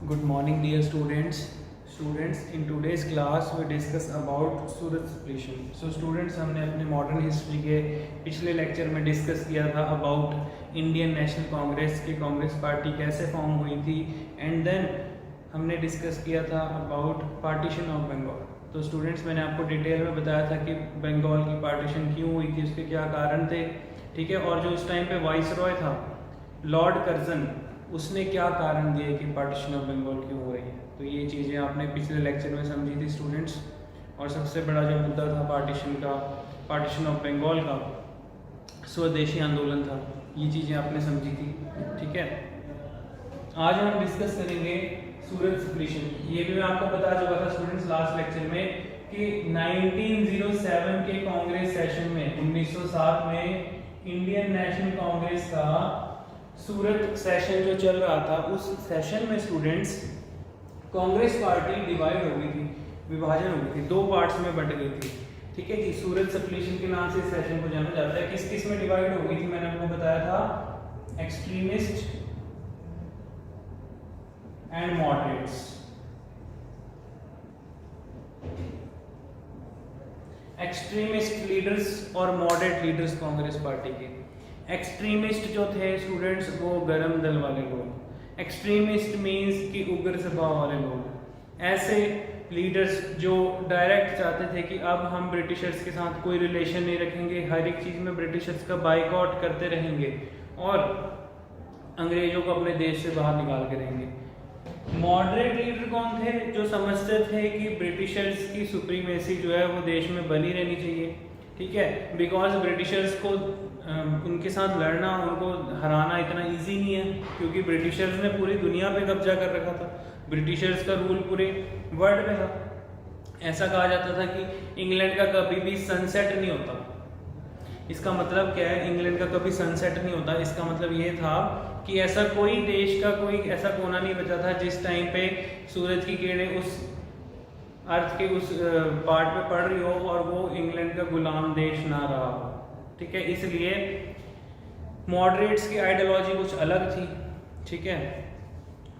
Good morning, dear students. Students, in today's class we discuss about Surat splition. So students, हमने अपने modern history के पिछले lecture में discuss किया था अबाउट इंडियन नेशनल कांग्रेस की कांग्रेस पार्टी कैसे फॉर्म हुई थी, एंड देन हमने डिस्कस किया था अबाउट पार्टीशन ऑफ बंगाल. तो स्टूडेंट्स, मैंने आपको डिटेल में बताया था कि बंगाल की पार्टीशन क्यों हुई थी, उसके क्या कारण थे, ठीक है. और जो उस टाइम पे वाइस रॉय था लॉर्ड कर्जन, उसने क्या कारण दिए कि पार्टीशन ऑफ बंगाल क्यों हो रही है. तो ये चीज़ें आपने पिछले लेक्चर में समझी थी स्टूडेंट्स. और सबसे बड़ा जो मुद्दा था पार्टीशन ऑफ बंगाल का, स्वदेशी आंदोलन था. ये चीज़ें आपने समझी थी, ठीक है. आज हम डिस्कस करेंगे सूरत स्प्लिशन. ये भी मैं आपको बता चुका था स्टूडेंट्स लास्ट लेक्चर में कि 1907 के कांग्रेस सेशन में 1907 में इंडियन नेशनल कांग्रेस का सूरत सेशन जो चल रहा था, उस सेशन में स्टूडेंट्स कांग्रेस पार्टी डिवाइड हो गई थी, विभाजन हो गई थी, दो पार्ट्स में बट गई थी, ठीक है जी. सूरत स्प्लिशन के नाम से इस सेशन को जाना जाता है. किस किस में डिवाइड हो गई थी, मैंने आपको बताया था, extremist and moderates. Extremist leaders और मॉडरेट लीडर्स कांग्रेस पार्टी के. एक्सट्रीमिस्ट जो थे स्टूडेंट्स, वो गरम दल वाले लोग. एक्सट्रीमिस्ट मींस कि उग्र स्वभाव वाले लोग, ऐसे लीडर्स जो डायरेक्ट चाहते थे कि अब हम ब्रिटिशर्स के साथ कोई रिलेशन नहीं रखेंगे, हर एक चीज़ में ब्रिटिशर्स का बाइकआउट करते रहेंगे और अंग्रेजों को अपने देश से बाहर निकाल के रहेंगे. मॉडरेट लीडर कौन थे, जो समझते थे कि ब्रिटिशर्स की सुप्रीमेसी जो है वो देश में बनी रहनी चाहिए, ठीक है. बिकॉज ब्रिटिशर्स को उनके साथ लड़ना, उनको हराना इतना इजी नहीं है, क्योंकि ब्रिटिशर्स ने पूरी दुनिया पे कब्जा कर रखा था. ब्रिटिशर्स का रूल पूरे वर्ल्ड में था. ऐसा कहा जाता था कि इंग्लैंड का कभी भी सनसेट नहीं होता. इसका मतलब क्या है, इंग्लैंड का कभी सनसेट नहीं होता. इसका मतलब ये था कि ऐसा कोई देश का कोई ऐसा कोना नहीं बचा था जिस टाइम पे सूरज की किरणें उस अर्थ के उस पार्ट पे पड़ रही हो और वो इंग्लैंड का गुलाम देश ना रहा हो, ठीक है. इसलिए मॉडरेट्स की आइडियोलॉजी कुछ अलग थी, ठीक है,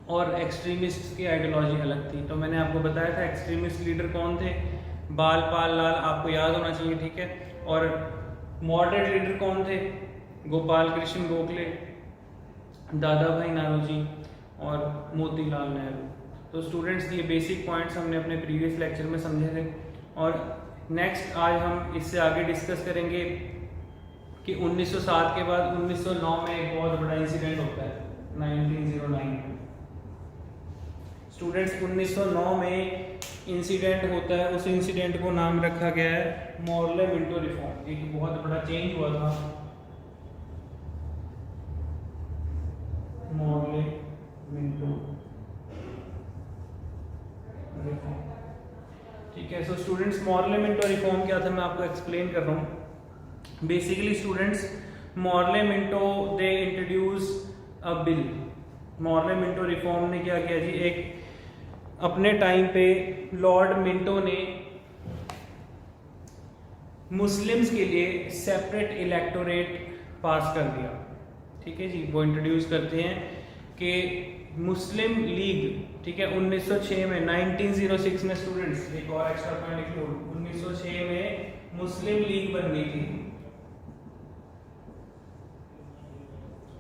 और एक्सट्रीमिस्ट की आइडियोलॉजी अलग थी. तो मैंने आपको बताया था एक्सट्रीमिस्ट लीडर कौन थे, बाल पाल लाल, आपको याद होना चाहिए, ठीक है. और मॉडरेट लीडर कौन थे, गोपाल कृष्ण गोखले, दादा भाई नारोजी और मोतीलाल नेहरू. तो स्टूडेंट्स, ये बेसिक पॉइंट्स हमने अपने प्रीवियस लेक्चर में समझे थे. और नेक्स्ट आज हम इससे आगे डिस्कस करेंगे कि 1907 के बाद 1909 में एक बहुत बड़ा इंसिडेंट होता है, 1909. स्टूडेंट्स, 1909 में इंसिडेंट होता है, उस इंसिडेंट को नाम रखा गया है मॉर्ले मिंटो रिफॉर्म. एक बहुत बड़ा चेंज हुआ था, मॉर्ले मिंटो रिफॉर्म, ठीक है. So students, Morley Minto reform क्या था, मैं आपको एक्सप्लेन कर रहा हूँ. Basically students, Morley Minto they introduce a bill. Morley Minto reform ने क्या किया जी, एक अपने टाइम पे लॉर्ड मिंटो ने मुस्लिम्स के लिए सेपरेट इलेक्टोरेट पास कर दिया, ठीक है जी. वो इंट्रोड्यूस करते हैं कि मुस्लिम लीग, ठीक है. 1906 में 1906 में स्टूडेंट्स, एक और एक्स्ट्रा पॉइंट लिख लो, 1906 में मुस्लिम लीग बन गई थी.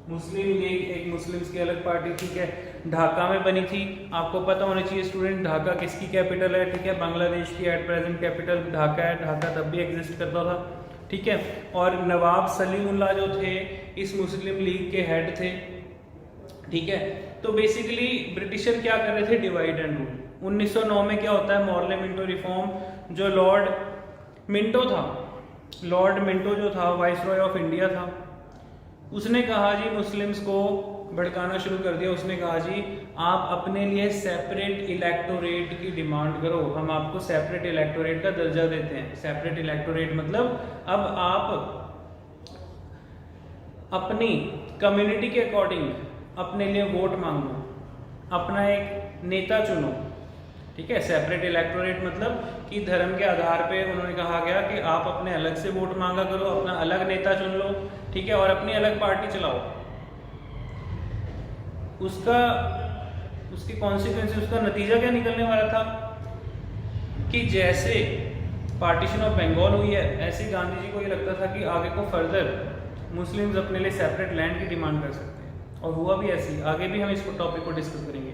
मुस्लिम लीग एक मुस्लिम्स की अलग पार्टी, ठीक है, ढाका में बनी थी. आपको पता होना चाहिए स्टूडेंट, ढाका किसकी कैपिटल है, ठीक है, बांग्लादेश की एट प्रेजेंट कैपिटल ढाका है. ढाका तब भी एग्जिस्ट करता था, ठीक है. और नवाब सलीमुल्लाह जो थे इस मुस्लिम लीग के हेड थे, ठीक है. तो बेसिकली ब्रिटिशर क्या कर रहे थे, डिवाइड एंड रूल. 1909 में क्या होता है, मॉर्ले मिंटो रिफॉर्म. जो लॉर्ड मिंटो था, लॉर्ड मिंटो जो था वाइस रॉय ऑफ इंडिया था, उसने कहा जी, मुस्लिम्स को भड़काना शुरू कर दिया. उसने कहा जी, आप अपने लिए सेपरेट इलेक्टोरेट की डिमांड करो, हम आपको सेपरेट इलेक्टोरेट का दर्जा देते हैं. सेपरेट इलेक्टोरेट मतलब अब आप अपनी कम्युनिटी के अकॉर्डिंग अपने लिए वोट मांगो, अपना एक नेता चुनो, ठीक है. सेपरेट इलेक्टोरेट मतलब कि धर्म के आधार पे उन्होंने कहा गया कि आप अपने अलग से वोट मांगा करो, अपना अलग नेता चुन लो, ठीक है, और अपनी अलग पार्टी चलाओ. उसका उसके कॉन्सिक्वेंसेस, उसका नतीजा क्या निकलने वाला था कि जैसे पार्टीशन ऑफ बंगाल हुई है, ऐसे गांधी जी को ये लगता था कि आगे को फर्दर मुस्लिम्स अपने लिए सेपरेट लैंड की डिमांड कर सकते हैं, और हुआ भी ऐसे ही। आगे भी हम इस टॉपिक को डिस्कस करेंगे।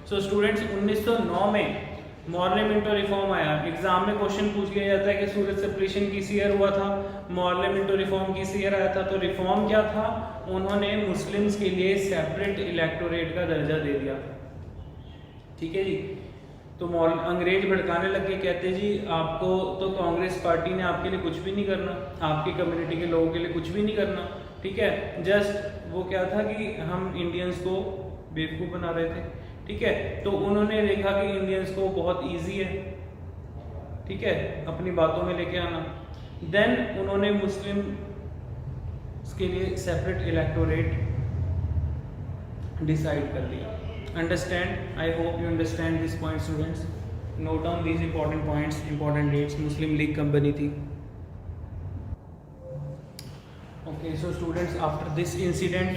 सो स्टूडेंट्स, 1909 में मॉर्ले मिंटो रिफॉर्म आया। एग्जाम में क्वेश्चन पूछ लिया जाता है कि सूरत सेपरेशन किस ईयर हुआ था, मॉर्ले मिंटो रिफॉर्म किस ईयर आया था। तो रिफॉर्म क्या था, उन्होंने मुस्लिम्स के लिए सेपरेट इलेक्टोरेट का दर्जा दे दिया। ठीक है जी। तो अंग्रेज भड़काने लग गए, कहते जी आपको तो कांग्रेस पार्टी ने आपके लिए कुछ भी नहीं करना, आपकी कम्युनिटी के लोगों के लिए कुछ भी नहीं करना। ठीक है, जस्ट वो क्या था कि हम इंडियंस को बेवकूफ़ बना रहे थे। ठीक है, तो उन्होंने देखा कि इंडियंस को बहुत इजी है, ठीक है, अपनी बातों में लेके आना। देन उन्होंने मुस्लिम के लिए सेपरेट इलेक्टोरेट डिसाइड कर लिया। Understand, I hope you understand this point students. Note down these important points, important dates. Muslim League कब बनी थी? Okay, so students, after this incident,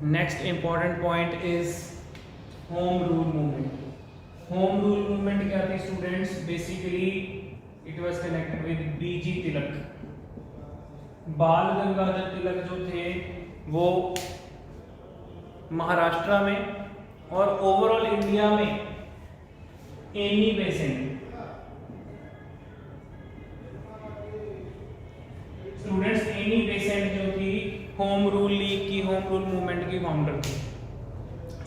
next important point is home rule movement. Home rule movement क्या थी students? Basically it was connected with BG तिलक। बाल गंगाधर तिलक जो थे वो महाराष्ट्र में और ओवरऑल इंडिया में Annie Besant, students Annie Besant जो थी होम रूल लीग की, होम रूल मूवमेंट की फाउंडर थी।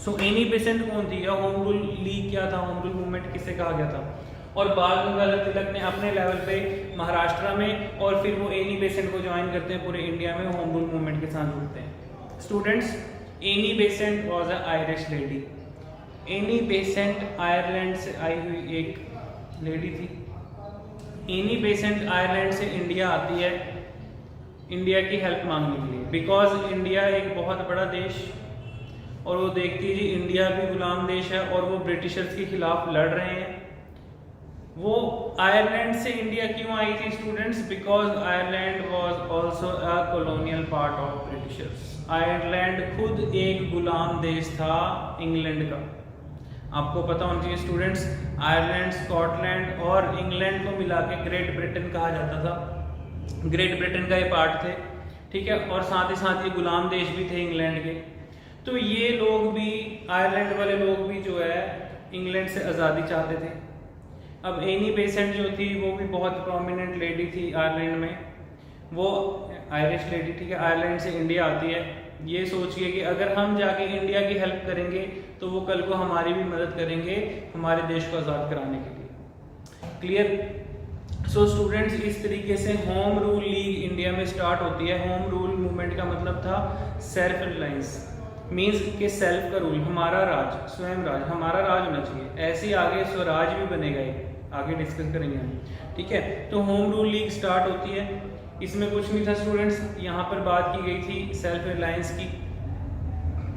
सो एनी बेसेंट कौन थी, या होम रूल लीग क्या था, होम रूल मूवमेंट किसे कहा गया था? और बाल गंगाधर तिलक ने अपने लेवल पे महाराष्ट्र में, और फिर वो एनी बेसेंट को ज्वाइन करते हैं पूरे इंडिया में, होम रूल मूवमेंट के साथ जुड़ते हैं। Students, Annie Besant was a Irish lady. Annie Besant Ireland से आई हुई एक लेडी थी। एनी बेसेंट आयरलैंड से इंडिया आती है इंडिया की हेल्प मांगने के लिए, बिकॉज इंडिया एक बहुत बड़ा देश, और वो देखती है जी इंडिया भी गुलाम देश है और वो ब्रिटिशर्स के खिलाफ लड़ रहे हैं। वो आयरलैंड से इंडिया क्यों आई थी students? Because Ireland was also a colonial part of Britishers. Ireland खुद एक गुलाम देश था इंग्लैंड का। आपको पता होना चाहिए स्टूडेंट्स, आयरलैंड, स्कॉटलैंड और इंग्लैंड को मिला के ग्रेट ब्रिटेन कहा जाता था। ग्रेट ब्रिटेन का ये पार्ट थे, ठीक है, और साथ ही साथ ये गुलाम देश भी थे इंग्लैंड के। तो ये लोग भी, आयरलैंड वाले लोग भी जो है इंग्लैंड से आज़ादी चाहते थे। अब एनी बेसेंट जो थी वो भी बहुत प्रोमिनेंट लेडी थी आयरलैंड में, वो आयरिश लेडी, ठीक है, आयरलैंड से इंडिया आती है, ये सोचिए कि अगर हम जाके इंडिया की हेल्प करेंगे तो वो कल को हमारी भी मदद करेंगे हमारे देश को आज़ाद कराने के लिए। क्लियर? सो स्टूडेंट्स, इस तरीके से होम रूल लीग इंडिया में स्टार्ट होती है। होम रूल मूवमेंट का मतलब था सेल्फ रिलायंस, मीन्स के सेल्फ का रूल, हमारा राज, स्वयं राज, हमारा राज होना चाहिए। ऐसे ही आगे स्वराज भी बनेगा, आगे डिस्कस करेंगे हम, ठीक है। तो होम रूल लीग स्टार्ट होती है, इसमें कुछ नहीं था स्टूडेंट्स, यहाँ पर बात की गई थी सेल्फ रिलायंस की।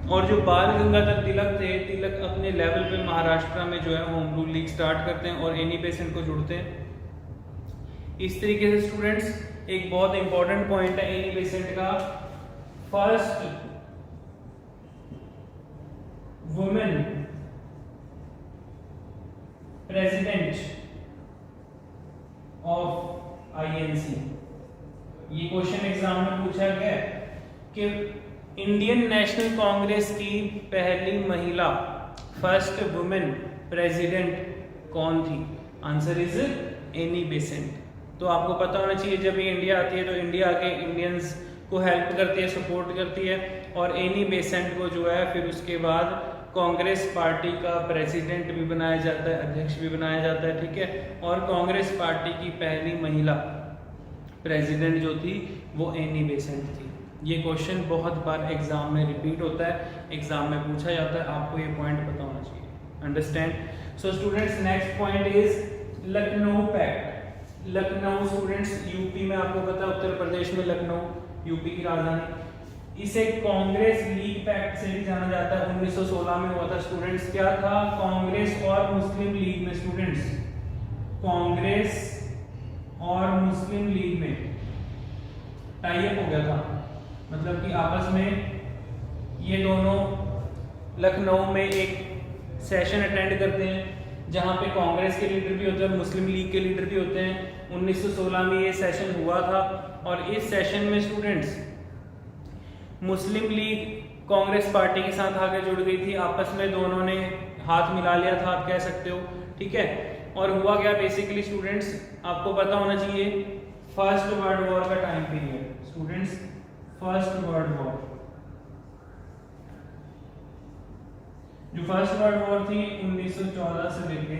और जो बाल गंगाधर तिलक थे, तिलक अपने लेवल पे महाराष्ट्र में जो है होम रूल लीग स्टार्ट करते हैं और एनी बेसेंट को जुड़ते हैं। इस तरीके से स्टूडेंट्स एक बहुत इंपॉर्टेंट पॉइंट है एनी बेसेंट का, first women president of INC. ये क्वेश्चन एग्जाम में पूछा गया कि इंडियन नेशनल कांग्रेस की पहली महिला, फर्स्ट वुमेन प्रेसिडेंट कौन थी? Answer is Annie Besant. तो आपको पता होना चाहिए जब ये इंडिया आती है तो इंडिया आके इंडियंस को हेल्प करती है, सपोर्ट करती है, और एनी बेसेंट को जो है फिर उसके बाद कांग्रेस पार्टी का प्रेसिडेंट भी बनाया जाता है, अध्यक्ष भी बनाया जाता है, ठीक है। और कांग्रेस पार्टी की पहली महिला प्रेसिडेंट जो थी वो एनी बेसेंट थी। ये क्वेश्चन बहुत बार एग्जाम में रिपीट होता है, एग्जाम में पूछा जाता है, आपको ये पॉइंट पता होना चाहिए। Understand? So students, next point is Lucknow pact. Lucknow students UP में, आपको पता है उत्तर प्रदेश में लखनऊ यूपी की राजधानी। इसे कांग्रेस लीग पैक्ट से भी जाना जाता है, 1916 में हुआ था स्टूडेंट्स। क्या था? कांग्रेस और मुस्लिम लीग में, स्टूडेंट्स कांग्रेस और मुस्लिम लीग में टाई अप हो गया था, मतलब कि आपस में ये दोनों लखनऊ में एक सेशन अटेंड करते हैं जहाँ पे कांग्रेस के लीडर भी होते हैं, मुस्लिम लीग के लीडर भी होते हैं। 1916 में ये सेशन हुआ था और इस सेशन में स्टूडेंट्स मुस्लिम लीग कांग्रेस पार्टी के साथ आगे जुड़ गई थी, आपस में दोनों ने हाथ मिला लिया था, आप कह सकते हो, ठीक है। और हुआ क्या बेसिकली स्टूडेंट्स, आपको पता होना चाहिए फर्स्ट वर्ल्ड वॉर का time period. Students first world war, जो फर्स्ट वर्ल्ड वॉर थी 1914 से लेके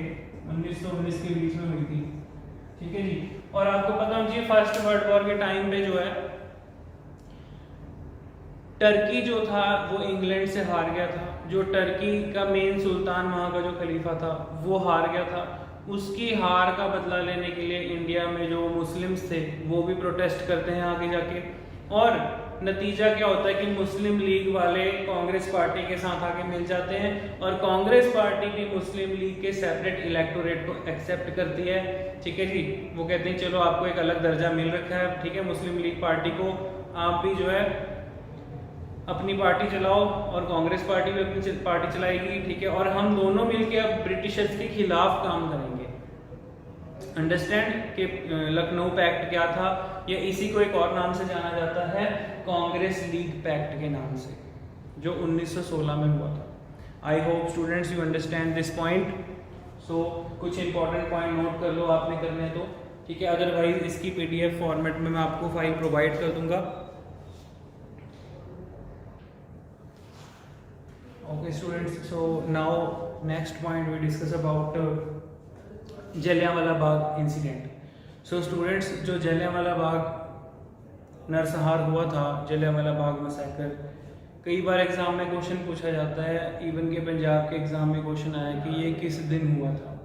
1919 के बीच में हुई थी, ठीक है जी। और आपको पता होना चाहिए फर्स्ट वर्ल्ड वॉर के टाइम पे जो है टर्की जो था वो इंग्लैंड से हार गया था। जो टर्की का मेन सुल्तान, वहाँ का जो खलीफा था वो हार गया था। उसकी हार का बदला लेने के लिए इंडिया में जो मुस्लिम्स थे वो भी प्रोटेस्ट करते हैं आगे जाके, और नतीजा क्या होता है कि मुस्लिम लीग वाले कांग्रेस पार्टी के साथ आके मिल जाते हैं और कांग्रेस पार्टी भी मुस्लिम लीग के सेपरेट इलेक्टोरेट को एक्सेप्ट करती है, ठीक है जी। वो कहते हैं चलो आपको एक अलग दर्जा मिल रखा है, ठीक है, मुस्लिम लीग पार्टी को आप भी जो है अपनी पार्टी चलाओ और कांग्रेस पार्टी भी अपनी पार्टी चलाएगी, ठीक है, और हम दोनों मिलकर अब ब्रिटिशर्स के खिलाफ काम करेंगे। अंडरस्टैंड कि लखनऊ पैक्ट क्या था, या इसी को एक और नाम से जाना जाता है कांग्रेस लीग पैक्ट के नाम से, जो 1916 में हुआ था। I hope students you understand this point. So कुछ इंपॉर्टेंट पॉइंट नोट कर लो आपने करने तो, ठीक है, अदरवाइज इसकी PDF फॉर्मेट में मैं आपको फाइल प्रोवाइड कर दूंगा। Okay students, so now next point we discuss about Jallianwala Bagh incident. So students, जो जलियांवाला बाग नरसंहार हुआ था, जलियांवाला बाग मैसेकर, कई बार एग्जाम में क्वेश्चन पूछा जाता है, इवन के पंजाब के एग्जाम में क्वेश्चन आया कि ये किस दिन हुआ था।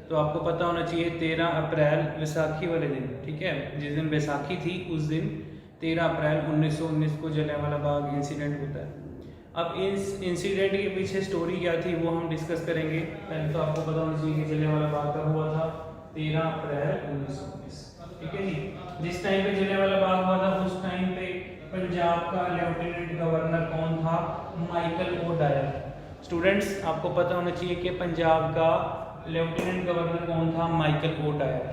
तो आपको पता होना चाहिए 13 अप्रैल वैसाखी वाले दिन, ठीक है, जिस दिन वैसाखी थी उस दिन 13 अप्रैल 1919 को जलियांवाला बाग इंसिडेंट होता है। अब इस इंसिडेंट के पीछे स्टोरी क्या थी वो हम डिस्कस करेंगे। पहले तो आपको पता होना चाहिए कि जलियांवाला बाग कब हुआ था, 13 अप्रैल 1919, ठीक है जी। जिस टाइम पे जलियांवाला बाग हुआ था उस टाइम पे पंजाब का लेफ्टिनेंट गवर्नर कौन था, माइकल ओ डायर। स्टूडेंट्स आपको पता होना चाहिए कि पंजाब का लेफ्टिनेंट गवर्नर कौन था, माइकल ओ डायर,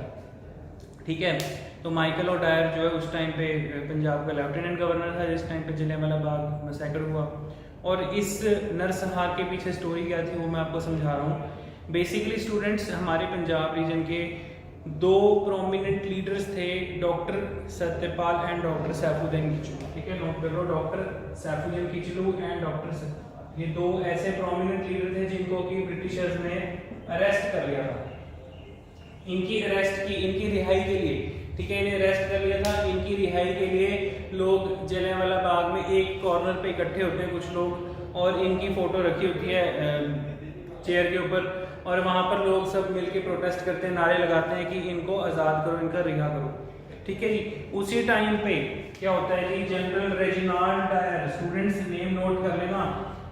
ठीक है। तो माइकल ओ डायर जो है उस टाइम पे पंजाब का लेफ्टिनेंट गवर्नर था जिस टाइम पे जलियांवाला बाग मैसेकर हुआ। और इस नरसंहार के पीछे स्टोरी क्या थी वो मैं आपको समझा रहा हूँ। बेसिकली स्टूडेंट्स, हमारे पंजाब रीजन के 2 प्रोमिनेंट लीडर्स थे, doctor Satyapal and doctor Saifuddin Kitchlew, ठीक है, नोट कर लो, doctor Saifuddin Kitchlew and doctor Satyapal, ये 2 ऐसे प्रोमिनेंट लीडर थे जिनको कि ब्रिटिशर्स ने अरेस्ट कर लिया था। इनकी अरेस्ट की, इनकी रिहाई के लिए, ठीक है, इन्हें अरेस्ट कर लिया था। इनकी रिहाई के लिए लोग जलियांवाला बाग में एक कॉर्नर पे इकट्ठे होते हैं कुछ लोग, और इनकी फोटो रखी होती है चेयर के ऊपर, और वहां पर लोग सब मिलके प्रोटेस्ट करते हैं, नारे लगाते हैं कि इनको आज़ाद करो, इनका रिहा करो, ठीक है जी। उसी टाइम पे क्या होता है कि general Reginald Dyer, students name note कर लेना,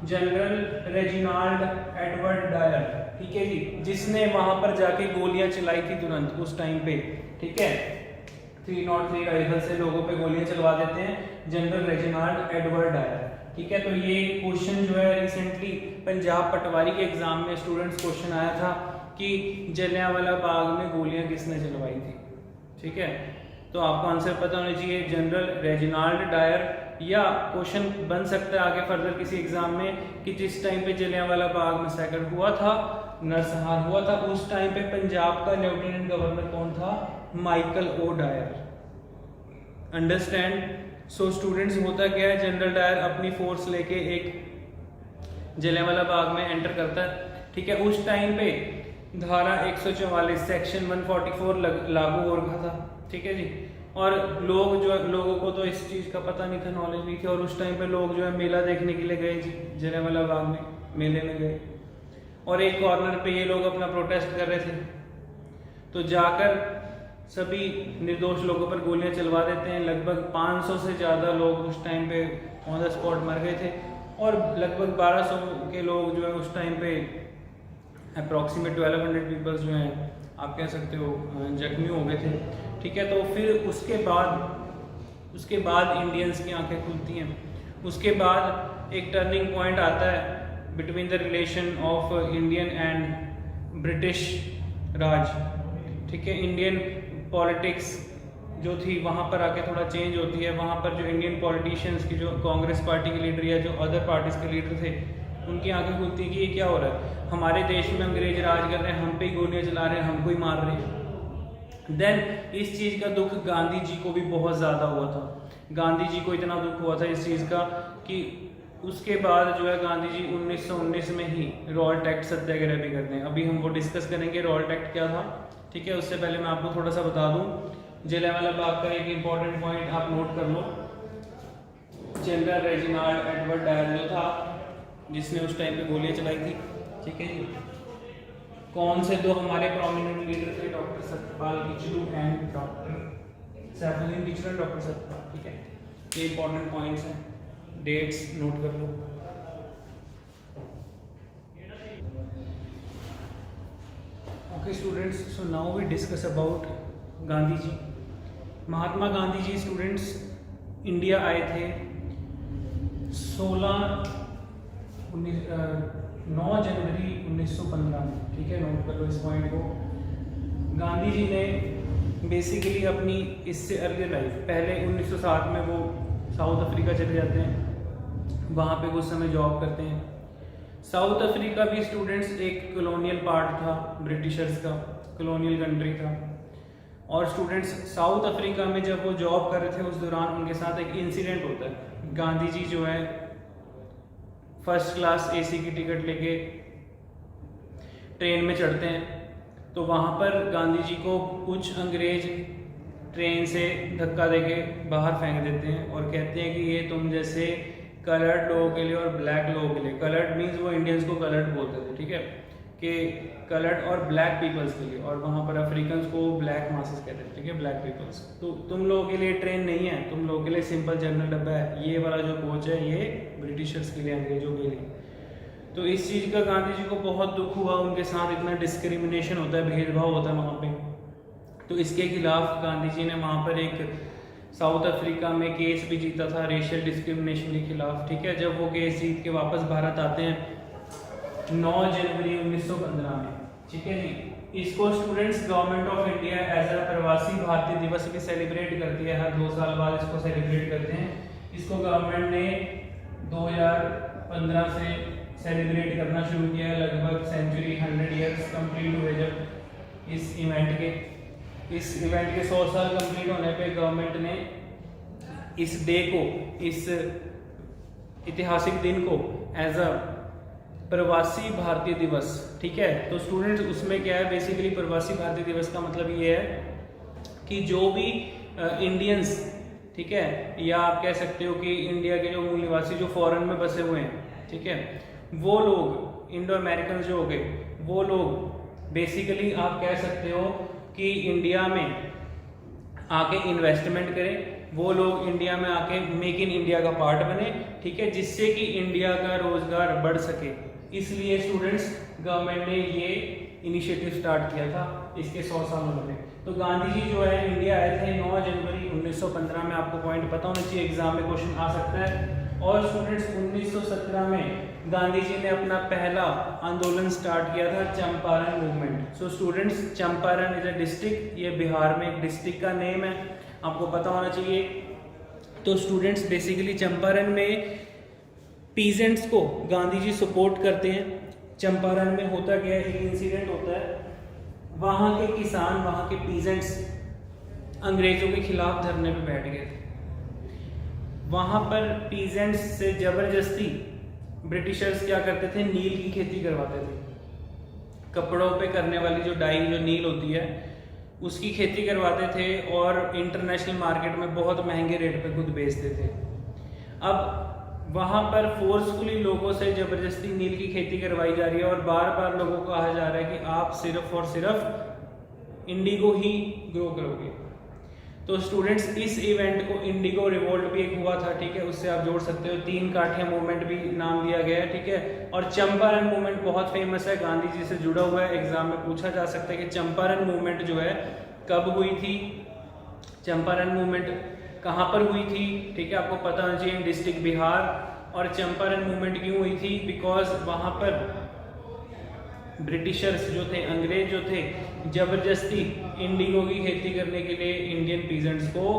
जनरल रेजिनाल्ड एडवर्ड डायर, ठीक है जी, जिसने वहां पर जाके गोलियां चलाई थी तुरंत उस टाइम पे, ठीक है, 303 राइफल से लोगों पे गोलियां चलवा देते हैं, जनरल रेजिनाल्ड एडवर्ड डायर, ठीक है। तो ये क्वेश्चन जो है रिसेंटली पंजाब पटवारी के एग्जाम में स्टूडेंट्स क्वेश्चन आया था कि जलियांवाला बाग में गोलियां किसने चलवाई थी, ठीक है। तो आपको आंसर पता होना चाहिए जनरल रेजिनाल्ड डायर, या क्वेश्चन बन सकता है आगे फर्दर किसी एग्जाम में कि जिस टाइम पे जलियांवाला बाग मैसेकर हुआ था, नरसंहार हुआ था, उस टाइम पे पंजाब का लेफ्टिनेंट गवर्नर कौन था, Michael O Dyer. Understand. So students, होता क्या है, जनरल डायर अपनी फोर्स लेके एक जलियांवाला बाग में एंटर करता है, ठीक है। उस टाइम पे धारा 144 सेक्शन 144 लागू हो रखा था, ठीक है जी। और लोगों को तो इस चीज़ का पता नहीं था, नॉलेज नहीं थी, और उस टाइम पे लोग जो है मेला देखने के लिए गए जी, जलियांवाला बाग में मेले में गए, और एक कॉर्नर पे ये लोग अपना प्रोटेस्ट कर रहे थे। तो जाकर सभी निर्दोष लोगों पर गोलियां चलवा देते हैं। लगभग 500 से ज़्यादा लोग उस टाइम पे ऑन द स्पॉट मर गए थे, और लगभग 1200 के लोग जो है उस टाइम पे अप्रॉक्सीमेट 1200 पीपल्स जो हैं आप कह सकते हो जख्मी हो गए थे, ठीक है। तो फिर उसके बाद इंडियंस की आंखें खुलती हैं। उसके बाद एक टर्निंग पॉइंट आता है between the relation of Indian and British Raj, ठीक है। इंडियन पॉलिटिक्स जो थी वहाँ पर आके थोड़ा चेंज होती है। वहाँ पर जो इंडियन पॉलिटिशियंस की, जो कांग्रेस पार्टी के लीडर या जो अदर पार्टीज के लीडर थे, उनकी आंखें खुलती है कि ये क्या हो रहा है, हमारे देश में अंग्रेज राज कर रहे हैं, हम पे गोलियां चला रहे हैं, हमको ही मार रहे हैं। देन इस चीज़ का दुख गांधी जी को भी बहुत ज़्यादा हुआ था। गांधी जी को इतना दुख हुआ था इस चीज़ का कि उसके बाद जो है गांधी जी 1919 में ही रॉल्ट एक्ट सत्याग्रह भी करते हैं। अभी हम वो डिस्कस करेंगे रॉल्ट एक्ट क्या था, ठीक है। उससे पहले मैं आपको थोड़ा सा बता दूं, जलियांवाला बाग का एक इंपॉर्टेंट पॉइंट आप नोट कर लो। जनरल रेजिनाल्ड एडवर्ड डायर जो था, जिसने उस टाइम पे गोलियां चलाई थी, ठीक है जी। कौन से दो हमारे प्रोमिनेंट लीडर थे, doctor Satyapal Kitchlew and doctor Saifuddin Kitchlew and doctor Satyapal, ठीक है। ये इंपॉर्टेंट पॉइंट्स हैं, डेट्स नोट कर लो। Okay students, so now we discuss about Gandhi ji. Mahatma Gandhi ji students India आए थे 9 जनवरी 1915 में, ठीक है। नोट कर लो इस पॉइंट को। गांधी जी ने बेसिकली अपनी इससे अर्ली लाइफ, पहले 1907 में वो साउथ अफ्रीका चले जाते हैं, वहाँ पे कुछ समय जॉब करते हैं। साउथ अफ्रीका भी स्टूडेंट्स एक कॉलोनियल पार्ट था, ब्रिटिशर्स का कॉलोनियल कंट्री था। और स्टूडेंट्स साउथ अफ्रीका में जब वो जॉब कर रहे थे, उस दौरान उनके साथ एक इंसिडेंट होता है। गांधी जी जो है फर्स्ट क्लास एसी की टिकट लेके ट्रेन में चढ़ते हैं, तो वहाँ पर गांधी जी को कुछ अंग्रेज ट्रेन से धक्का देके बाहर फेंक देते हैं और कहते हैं कि ये तुम जैसे कलर्ड लोगों के लिए और ब्लैक लोगों के लिए, कलर्ड मीन्स वो इंडियंस को कलर्ड बोलते थे, ठीक है, कि कलर्ड और ब्लैक पीपल्स के लिए, और वहाँ पर अफ्रीकन को ब्लैक मासेस कहते हैं, ठीक है, ब्लैक पीपल्स। तो तुम लोगों के लिए ट्रेन नहीं है, तुम लोगों के लिए सिंपल जनरल डब्बा है, ये वाला जो कोच है ये ब्रिटिशर्स के लिए, अंग्रेजों के लिए। तो इस चीज़ का गांधी जी को बहुत दुख हुआ, उनके साथ इतना डिस्क्रिमिनेशन होता है, भेदभाव होता है वहाँ पे। तो इसके खिलाफ गांधी जी ने वहाँ पर एक साउथ अफ्रीका में केस भी जीता था रेशियल डिस्क्रिमिनेशन के खिलाफ, ठीक है। जब वो केस जीत के वापस भारत आते हैं 9 जनवरी 1915 में, ठीक है जी। इसको students government of India as a Pravasi Bharatiya दिवस भी सेलिब्रेट करती है, हर 2 साल बाद इसको सेलिब्रेट करते हैं। इसको गवर्नमेंट ने 2015 से सेलिब्रेट करना शुरू किया है, लगभग सेंचुरी 100 ईयर्स कंप्लीट हुए जब इस इवेंट के 100 साल कंप्लीट होने पे गवर्नमेंट ने इस डे को, इस ऐतिहासिक दिन को एज अ प्रवासी भारतीय दिवस, ठीक है। तो स्टूडेंट्स उसमें क्या है, बेसिकली प्रवासी भारतीय दिवस का मतलब ये है कि जो भी इंडियंस, ठीक है, या आप कह सकते हो कि इंडिया के जो मूल निवासी जो फॉरेन में बसे हुए हैं, ठीक है, वो लोग इंडो अमेरिकन जो हो गए, वो लोग बेसिकली आप कह सकते हो कि इंडिया में आके इन्वेस्टमेंट करें, वो लोग इंडिया में आके मेक इन इंडिया का पार्ट बने, ठीक है, जिससे कि इंडिया का रोजगार बढ़ सके। इसलिए स्टूडेंट्स गवर्नमेंट ने ये इनिशिएटिव स्टार्ट किया था इसके 100 सालों में। तो गांधी जी जो है इंडिया आए थे 9 जनवरी 1915 में, आपको पॉइंट पता होना चाहिए, एग्जाम में क्वेश्चन आ सकता है। और स्टूडेंट्स 1917 में गांधी जी ने अपना पहला आंदोलन स्टार्ट किया था, Champaran movement. So students Champaran is a district, ये बिहार में एक डिस्ट्रिक्ट का नेम है, आपको पता होना चाहिए। तो स्टूडेंट्स बेसिकली चंपारण में पीजेंट्स को गांधी जी सपोर्ट करते हैं। चंपारण में होता क्या है, एक इंसिडेंट होता है, वहाँ के किसान, वहाँ के पीजेंट्स अंग्रेजों के खिलाफ धरने पे बैठ गए थे। वहाँ पर पीजेंट्स से जबरदस्ती ब्रिटिशर्स क्या करते थे, नील की खेती करवाते थे। कपड़ों पे करने वाली जो डाई, जो नील होती है, उसकी खेती करवाते थे और इंटरनेशनल मार्केट में बहुत महंगे रेट पे खुद बेचते थे। अब वहाँ पर फोर्सफुली लोगों से जबरदस्ती नील की खेती करवाई जा रही है और बार बार लोगों को कहा जा रहा है कि आप सिर्फ और सिर्फ इंडिगो ही ग्रो करोगे। तो स्टूडेंट्स इस इवेंट को इंडिगो रिवोल्ट भी एक हुआ था, ठीक है, उससे आप जोड़ सकते हो। 3 काठिया मूवमेंट भी नाम दिया गया है, ठीक है। और चंपारण मूवमेंट बहुत फेमस है, गांधी जी से जुड़ा हुआ है, एग्जाम में पूछा जा सकता है कि चंपारण मूवमेंट जो है कब हुई थी, चंपारण मूवमेंट कहाँ पर हुई थी, ठीक है, आपको पता होना चाहिए, डिस्ट्रिक्ट बिहार। और चंपारण मूवमेंट क्यों हुई थी? बिकॉज वहाँ पर ब्रिटिशर्स जो थे, अंग्रेज जो थे, जबरदस्ती इंडिगो की खेती करने के लिए इंडियन पीजेंट्स को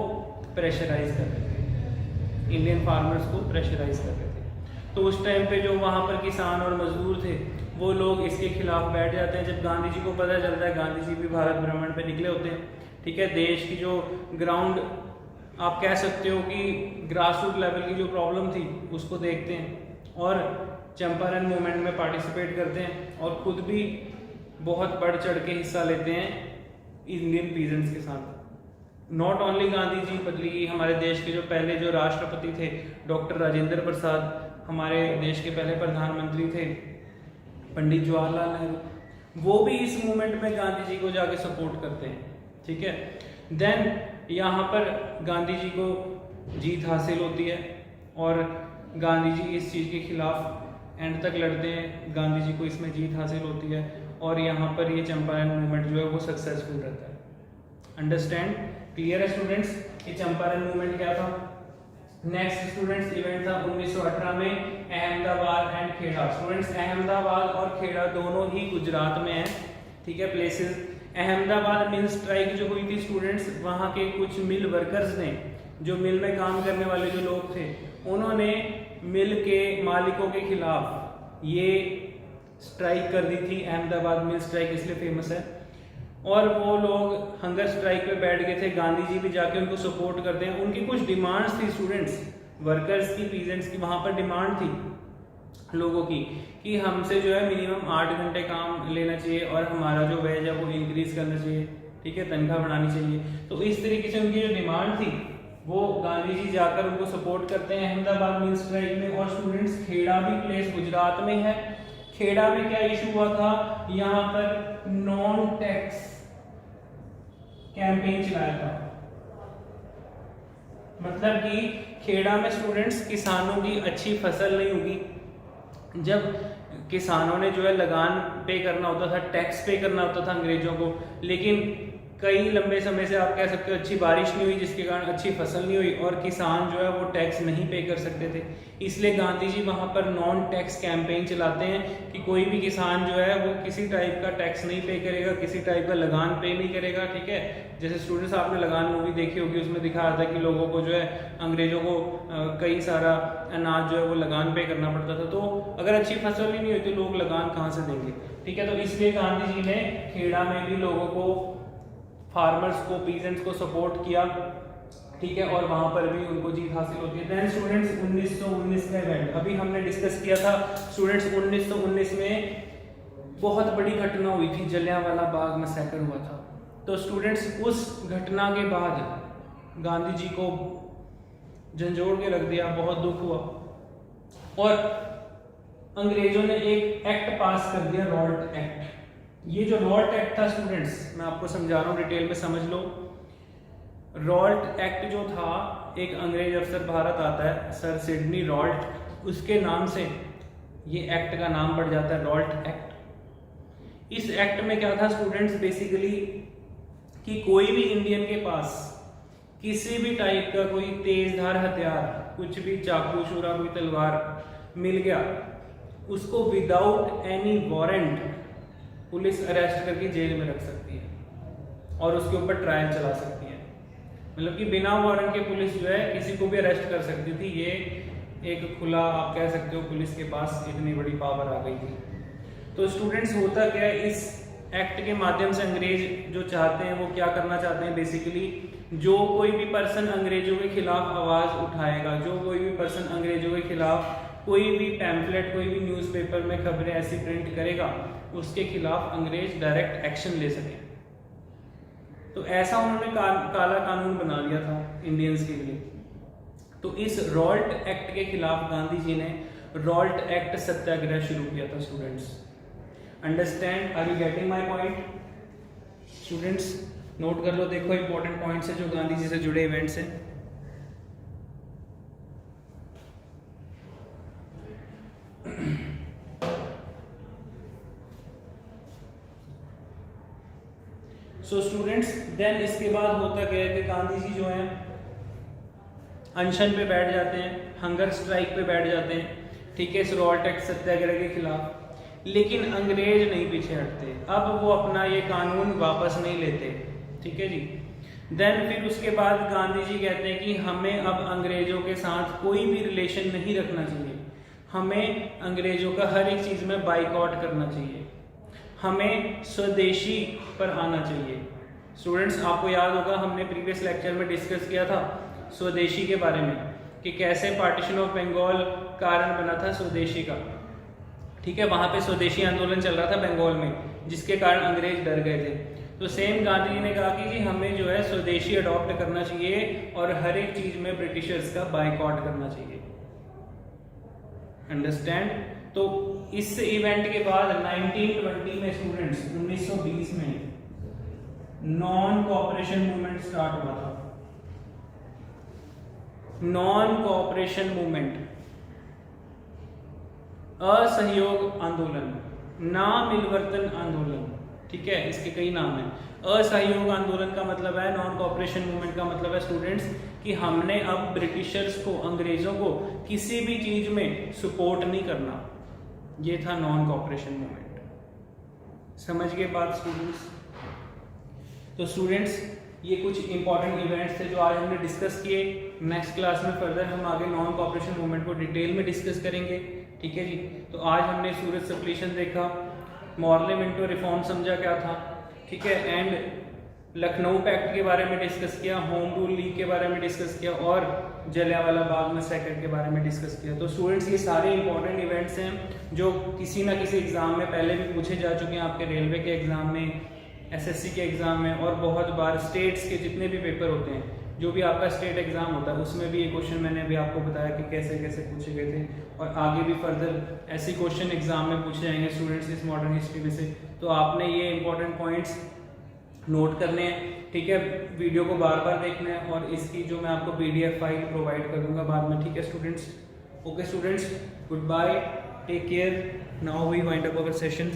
प्रेशराइज कर रहे थे, इंडियन फार्मर्स को प्रेशराइज कर रहे थे। तो उस टाइम पे जो वहाँ पर किसान और मजदूर थे वो लोग इसके खिलाफ बैठ जाते हैं। जब गांधी जी को पता चलता है, गांधी जी भी भारत भ्रमण पे निकले होते हैं, ठीक है, देश की जो ग्राउंड आप कह सकते हो कि ग्रास रूट लेवल की जो प्रॉब्लम थी उसको देखते हैं और चंपारण मूवमेंट में पार्टिसिपेट करते हैं और खुद भी बहुत बढ़ चढ़ के हिस्सा लेते हैं इंडियन पीजेंट्स के साथ। नॉट ओनली गांधी जी, बल्कि हमारे देश के जो पहले जो राष्ट्रपति थे डॉक्टर राजेंद्र प्रसाद, हमारे देश के पहले प्रधानमंत्री थे पंडित जवाहरलाल नेहरू, वो भी इस मूवमेंट में गांधी जी को जाके सपोर्ट करते हैं, ठीक है। देन यहाँ पर गांधी जी को जीत हासिल होती है और गांधी जी इस चीज़ के खिलाफ एंड तक लड़ते हैं, गांधी जी को इसमें जीत हासिल होती है और यहाँ पर ये चंपारण मूवमेंट जो है वो सक्सेसफुल रहता है। अंडरस्टैंड? क्लियर है स्टूडेंट्स? ये चंपारण मूवमेंट क्या था? नेक्स्ट स्टूडेंट्स इवेंट था 1918 में अहमदाबाद एंड खेड़ा। स्टूडेंट्स अहमदाबाद और खेड़ा दोनों ही गुजरात में है, ठीक है, प्लेसेस। अहमदाबाद मिल स्ट्राइक जो हुई थी स्टूडेंट्स, वहाँ के कुछ मिल वर्कर्स ने, जो मिल में काम करने वाले जो लोग थे, उन्होंने मिल के मालिकों के खिलाफ ये स्ट्राइक कर दी थी। अहमदाबाद मिल स्ट्राइक इसलिए फेमस है। और वो लोग हंगर स्ट्राइक पे बैठ गए थे, गांधी जी भी जाके उनको सपोर्ट करते हैं। उनकी कुछ डिमांड्स थी स्टूडेंट्स, वर्कर्स की, पीजेंट्स की, वहाँ पर डिमांड थी लोगों की कि हमसे जो है मिनिमम 8 घंटे काम लेना चाहिए और हमारा जो वेज है वो इंक्रीज करना चाहिए, ठीक है, तनख्वाह बढ़ानी चाहिए। तो इस तरीके से उनकी जो डिमांड थी वो गांधी जी जाकर उनको सपोर्ट करते हैं अहमदाबाद मिल स्ट्राइक में। और स्टूडेंट्स खेड़ा भी प्लेस गुजरात में है। खेड़ा में क्या इशू हुआ था? यहाँ पर नॉन टैक्स कैंपेन चलाया था। मतलब कि खेड़ा में स्टूडेंट्स किसानों की अच्छी फसल नहीं होगी। जब किसानों ने जो है लगान पे करना होता था, टैक्स पे करना होता था अंग्रेजों को, लेकिन कई लंबे समय से आप कह सकते हो अच्छी बारिश नहीं हुई, जिसके कारण अच्छी फसल नहीं हुई और किसान जो है वो टैक्स नहीं पे कर सकते थे। इसलिए गांधी जी वहाँ पर नॉन टैक्स कैंपेन चलाते हैं कि कोई भी किसान जो है वो किसी टाइप का टैक्स नहीं पे करेगा, किसी टाइप का लगान पे नहीं करेगा, ठीक है। जैसे स्टूडेंट्स आपने लगान मूवी देखी होगी, उसमें दिखाया था कि लोगों को जो है, अंग्रेजों को कई सारा अनाज जो है वो लगान पे करना पड़ता था। तो अगर अच्छी फसल ही नहीं हुई तो लोग लगान कहाँ से देंगे, ठीक है। तो इसलिए गांधी जी ने खेड़ा में भी लोगों को, फार्मर्स को, पीजेंट्स को सपोर्ट किया, ठीक है, और वहां पर भी उनको जीत हासिल होती है। देन स्टूडेंट्स 1919 का इवेंट अभी हमने डिस्कस किया था। स्टूडेंट्स 1919 में बहुत बड़ी घटना हुई थी, जलियांवाला बाग मैसेकर हुआ था। तो स्टूडेंट्स उस घटना के बाद गांधी जी को झंझोड़ के रख दिया, बहुत दुख हुआ और अंग्रेजों ने एक एक्ट पास कर दिया, रॉल्ट एक्ट। ये जो रॉल्ट एक्ट था स्टूडेंट्स, मैं आपको समझा रहा हूँ, डिटेल में समझ लो। रॉल्ट एक्ट जो था, एक अंग्रेज अफसर भारत आता है, सर सिडनी रॉल्ट, उसके नाम से ये एक्ट का नाम बढ़ जाता है रॉल्ट एक्ट। इस एक्ट में क्या था स्टूडेंट्स, बेसिकली कि कोई भी इंडियन के पास किसी भी टाइप का कोई तेजधार हथियार, कुछ भी चाकू छुरा, कोई तलवार मिल गया, उसको without any warrant police arrest करके जेल में रख सकती है और उसके ऊपर ट्रायल चला सकती है। मतलब कि बिना वारंट के पुलिस जो है किसी को भी अरेस्ट कर सकती थी। ये एक खुला, आप कह सकते हो, पुलिस के पास इतनी बड़ी पावर आ गई थी। तो स्टूडेंट्स होता क्या है, इस एक्ट के माध्यम से अंग्रेज जो चाहते हैं वो क्या करना चाहते हैं, बेसिकली जो कोई भी पर्सन अंग्रेजों के खिलाफ आवाज उठाएगा, जो कोई भी पर्सन अंग्रेजों के खिलाफ कोई भी पैम्फलेट, कोई भी न्यूज़पेपर में खबरें ऐसी प्रिंट करेगा, उसके खिलाफ अंग्रेज डायरेक्ट एक्शन ले सके। तो ऐसा उन्होंने काला कानून बना दिया था इंडियंस के लिए। तो इस रॉल्ट एक्ट के खिलाफ गांधी जी ने रॉल्ट एक्ट सत्याग्रह शुरू किया था students. Understand? Are you getting my point? Students नोट कर लो, देखो इंपॉर्टेंट पॉइंट्स है जो गांधी जी से जुड़े इवेंट्स हैं। सो स्टूडेंट्स देन इसके बाद होता क्या है कि गांधी जी जो है अनशन पे बैठ जाते हैं। हंगर स्ट्राइक पे बैठ जाते हैं, ठीक है, सरोल टैक्स सत्याग्रह के खिलाफ। लेकिन अंग्रेज नहीं पीछे हटते, अब वो अपना ये कानून वापस नहीं लेते, ठीक है जी। देन फिर उसके बाद गांधी जी कहते हैं कि हमें अब अंग्रेजों के साथ कोई भी रिलेशन नहीं रखना चाहिए, हमें अंग्रेजों का हर एक चीज़ में बाइकआउट करना चाहिए, हमें स्वदेशी पर आना चाहिए। स्टूडेंट्स, आपको याद होगा हमने प्रीवियस लेक्चर में डिस्कस किया था स्वदेशी के बारे में कि कैसे पार्टीशन ऑफ बंगाल कारण बना था स्वदेशी का, ठीक है। वहाँ पे स्वदेशी आंदोलन चल रहा था बंगाल में, जिसके कारण अंग्रेज डर गए थे। तो सेम गांधी जी ने कहा कि जी हमें जो है स्वदेशी अडॉप्ट करना चाहिए और हर एक चीज में ब्रिटिशर्स का बाइकआउट करना चाहिए। अंडरस्टैंड? तो इस इवेंट के बाद 1920 में स्टूडेंट्स 1920 में नॉन कोऑपरेशन मूवमेंट स्टार्ट हुआ था। नॉन कोऑपरेशन मूवमेंट, असहयोग आंदोलन, ना मिलवर्तन आंदोलन, ठीक है, इसके कई नाम हैं। असहयोग आंदोलन का मतलब है, नॉन कोऑपरेशन मूवमेंट का मतलब है स्टूडेंट्स कि हमने अब ब्रिटिशर्स को, अंग्रेजों को किसी भी चीज में सपोर्ट नहीं करना। ये था नॉन कोऑपरेशन मूवमेंट। समझ गए बात स्टूडेंट्स? तो स्टूडेंट्स, ये कुछ इंपॉर्टेंट इवेंट्स थे जो आज हमने डिस्कस किए। नेक्स्ट क्लास में फर्दर हम आगे नॉन कोऑपरेशन मूवमेंट को डिटेल में डिस्कस करेंगे, ठीक है जी। तो आज हमने सूरज सप्लीशन देखा, मॉर्ले मिंटो रिफॉर्म समझा क्या था, ठीक है, एंड लखनऊ पैक्ट के बारे में डिस्कस किया, होम रूल लीग के बारे में डिस्कस किया और जलियांवाला बाग मैसेकर के बारे में डिस्कस किया। तो स्टूडेंट्स, ये सारे इंपॉर्टेंट इवेंट्स हैं जो किसी ना किसी एग्जाम में पहले भी पूछे जा चुके हैं, आपके रेलवे के एग्जाम में, एसएससी के एग्जाम में, और बहुत बार स्टेट्स के जितने भी पेपर होते हैं, जो भी आपका स्टेट एग्जाम होता है उसमें भी ये क्वेश्चन मैंने अभी आपको बताया कि कैसे कैसे पूछे गए थे, और आगे भी फर्दर ऐसे क्वेश्चन एग्जाम में पूछे जाएंगे स्टूडेंट्स इस मॉडर्न हिस्ट्री में से। तो आपने ये इंपॉर्टेंट पॉइंट्स नोट करने हैं, ठीक है, वीडियो को बार बार देखना है, और इसकी जो मैं आपको PDF फाइल प्रोवाइड कर दूंगा बाद में, ठीक है students? Okay students, good bye, take care, now we wind up our session.